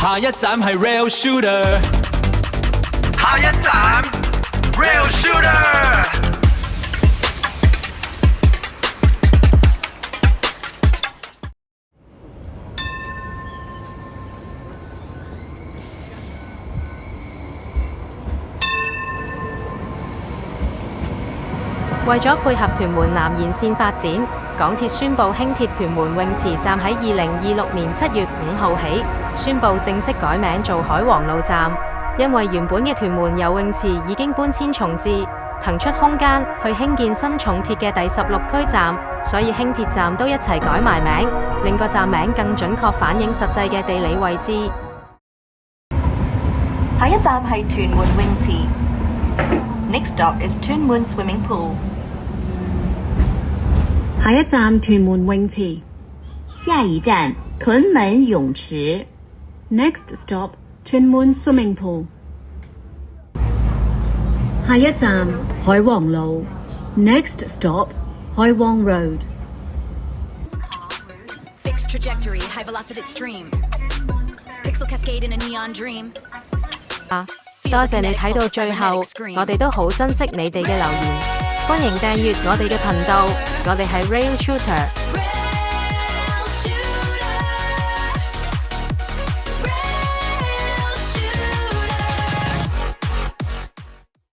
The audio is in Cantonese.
下一站係 Rail Shooter， 下一站 Rail Shooter。為咗配合屯門南延線發展，港鐵宣布輕鐵屯門泳池站喺2026年7月5號起，宣布正式改名做海皇路站。因為原本嘅屯門游泳池已經搬遷重置，騰出空間去興建新重鐵嘅第16區站，所以輕鐵站都一齊改埋名，令個站名更準確反映實際嘅地理位置。下一站係屯門泳池。Next stop is 屯門 swimming pool。下一站屯門泳池，下一站屯門泳池。Next stop 屯門 swimming pool。下一站海皇路。Next stop 海皇 road。Fixed trajectory, high velocity stream. Pixel cascade in a neon dream. 多謝你睇到最後，我哋都好珍惜你哋嘅留言。歡迎訂閱我哋嘅頻道，我哋係 Rail Shooter。